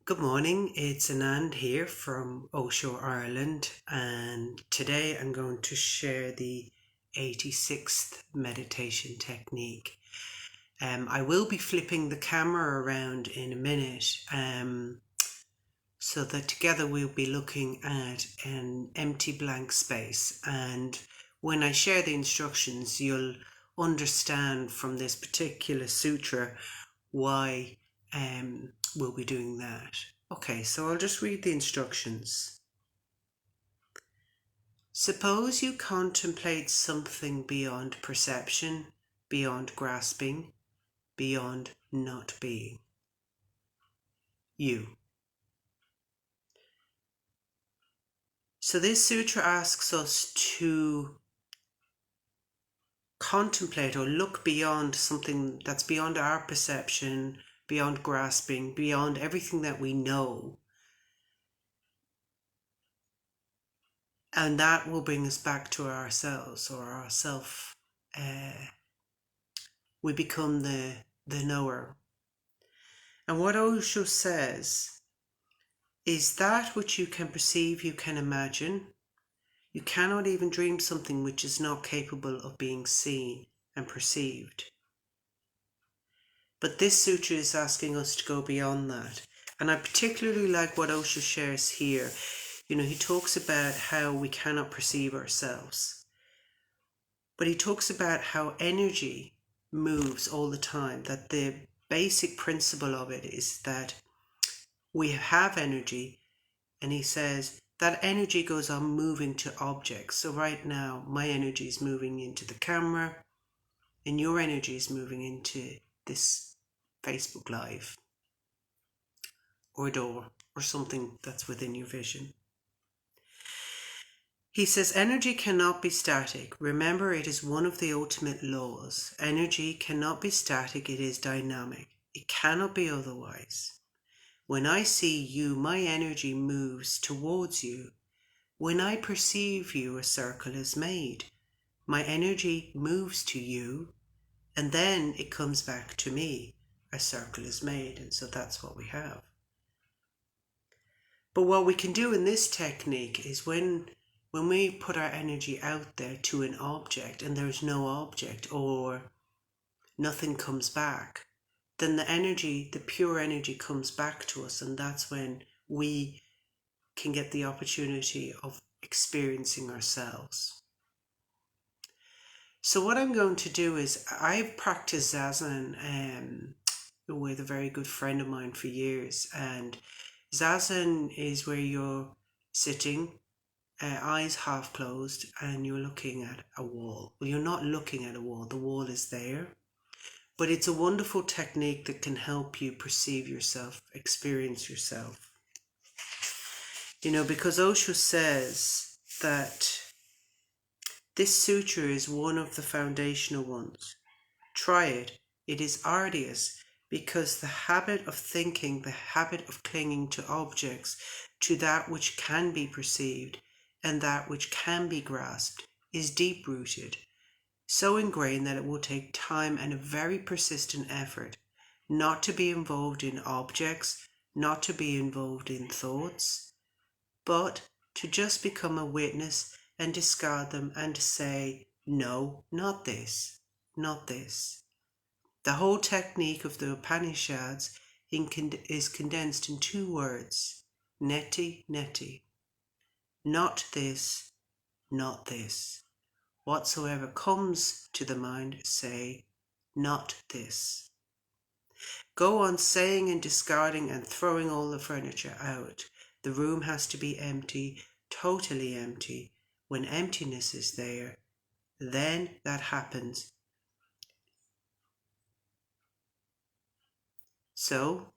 Good morning, it's Anand here from Osho, Ireland, and today I'm going to share the 86th meditation technique. I will be flipping the camera around in a minute so that together we'll be looking at an empty blank space, and when I share the instructions you'll understand from this particular sutra why we'll be doing that. Okay, so I'll just read the instructions. Suppose you contemplate something beyond perception, beyond grasping, beyond not being. You. So this sutra asks us to contemplate or look beyond something that's beyond our perception, beyond grasping, beyond everything that we know. And that will bring us back to ourselves or our self. We become the knower. And what Osho says is that which you can perceive, you can imagine. You cannot even dream something which is not capable of being seen and perceived. But this sutra is asking us to go beyond that. And I particularly like what Osho shares here. He talks about how we cannot perceive ourselves. But he talks about how energy moves all the time, that the basic principle of it is that we have energy, and he says that energy goes on moving to objects. So right now my energy is moving into the camera and your energy is moving into this Facebook Live or door or something that's within your vision. He says energy cannot be static. Remember, it is one of the ultimate laws. Energy cannot be static, it is dynamic. It cannot be otherwise. When I see you, my energy moves towards you. When I perceive you, a circle is made. My energy moves to you, and then it comes back to me. A circle is made, and so that's what we have. But what we can do in this technique is when we put our energy out there to an object and there's no object or nothing comes back, then the pure energy comes back to us, and that's when we can get the opportunity of experiencing ourselves. So what I'm going to do is, I've practiced Zazen with a very good friend of mine for years, and Zazen is where you're sitting, eyes half closed, and you're looking at a wall. Well, you're not looking at a wall, the wall is there. But it's a wonderful technique that can help you perceive yourself, experience yourself. Because Osho says that this sutra is one of the foundational ones. Try it. It is arduous because the habit of thinking, the habit of clinging to objects, to that which can be perceived and that which can be grasped, is deep-rooted. So ingrained that it will take time and a very persistent effort not to be involved in objects, not to be involved in thoughts, but to just become a witness and discard them and to say, no, not this, not this. The whole technique of the Upanishads is condensed in 2 words, neti, neti. Not this, not this. Whatsoever comes to the mind, say, not this. Go on saying and discarding and throwing all the furniture out. The room has to be empty, totally empty. When emptiness is there, then that happens. So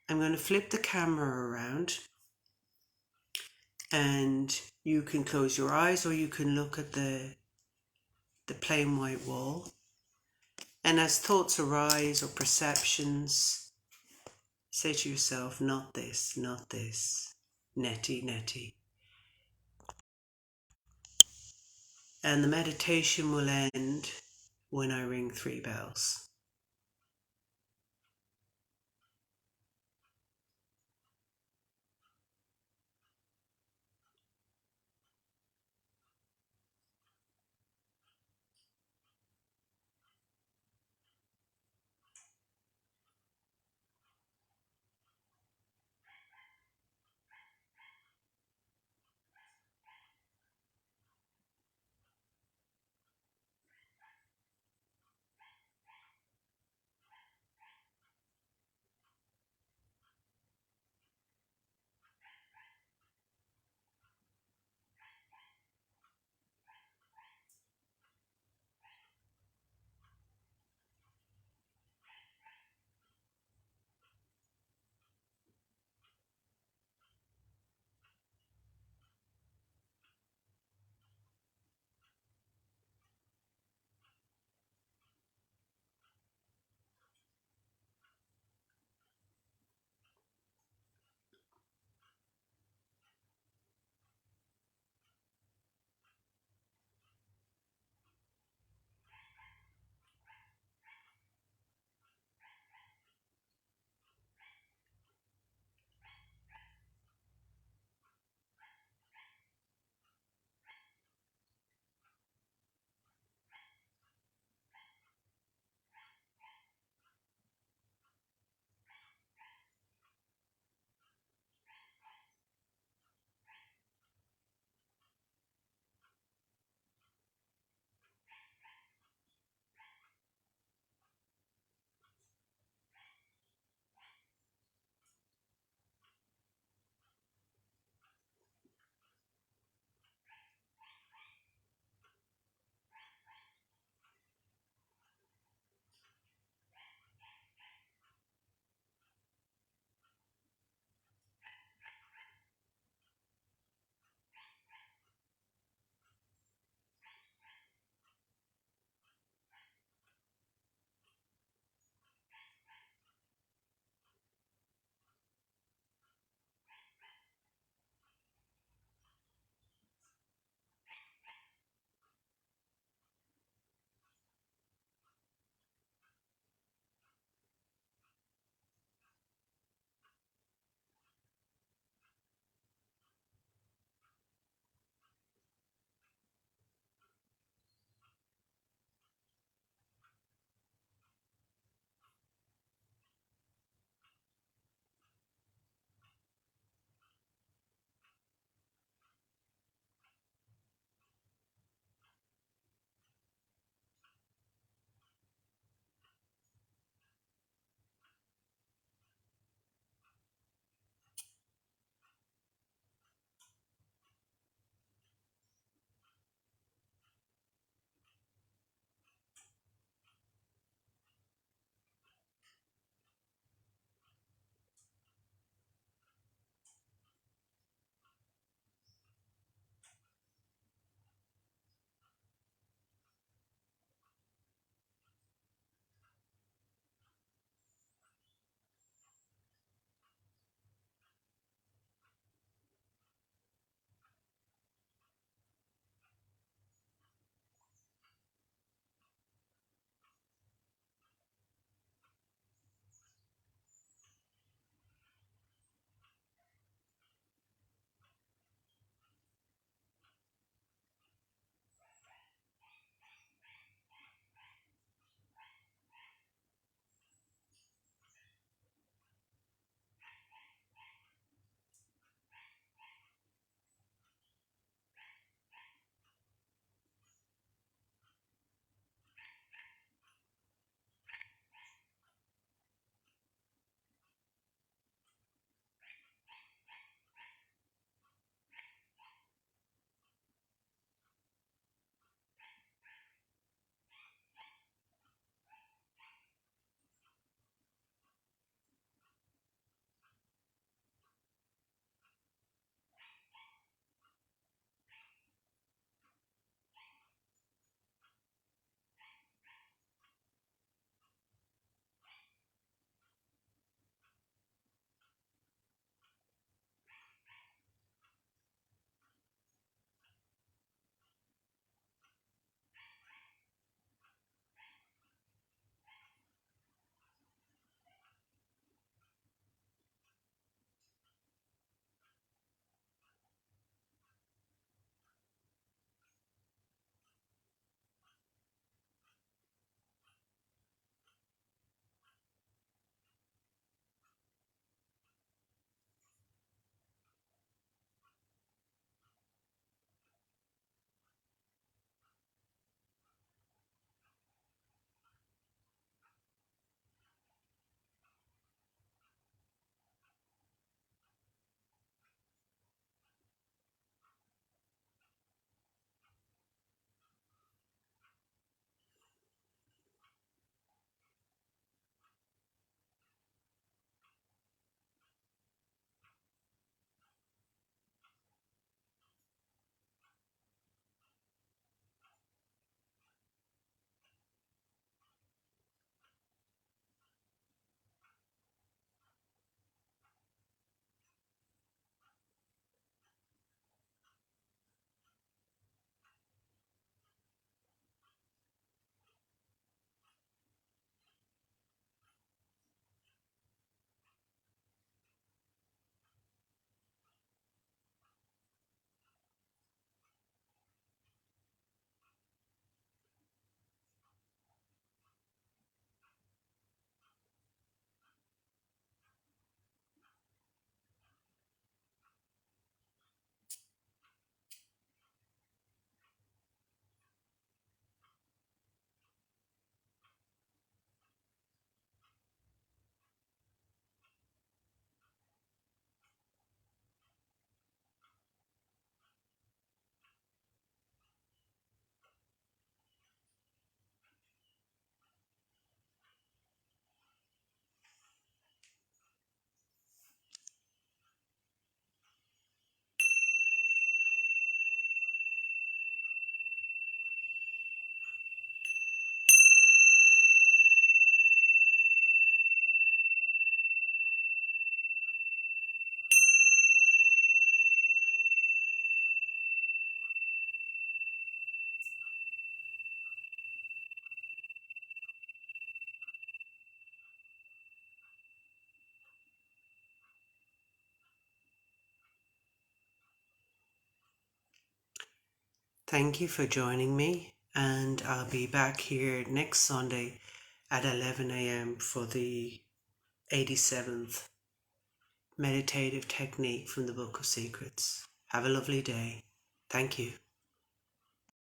I'm going to flip the camera around, and you can close your eyes or you can look at the plain white wall. And as thoughts arise or perceptions, say to yourself, not this, not this, neti, neti. And the meditation will end when I ring 3 bells. Thank you for joining me, and I'll be back here next Sunday at 11 a.m. for the 87th meditative technique from the Book of Secrets. Have a lovely day. Thank you.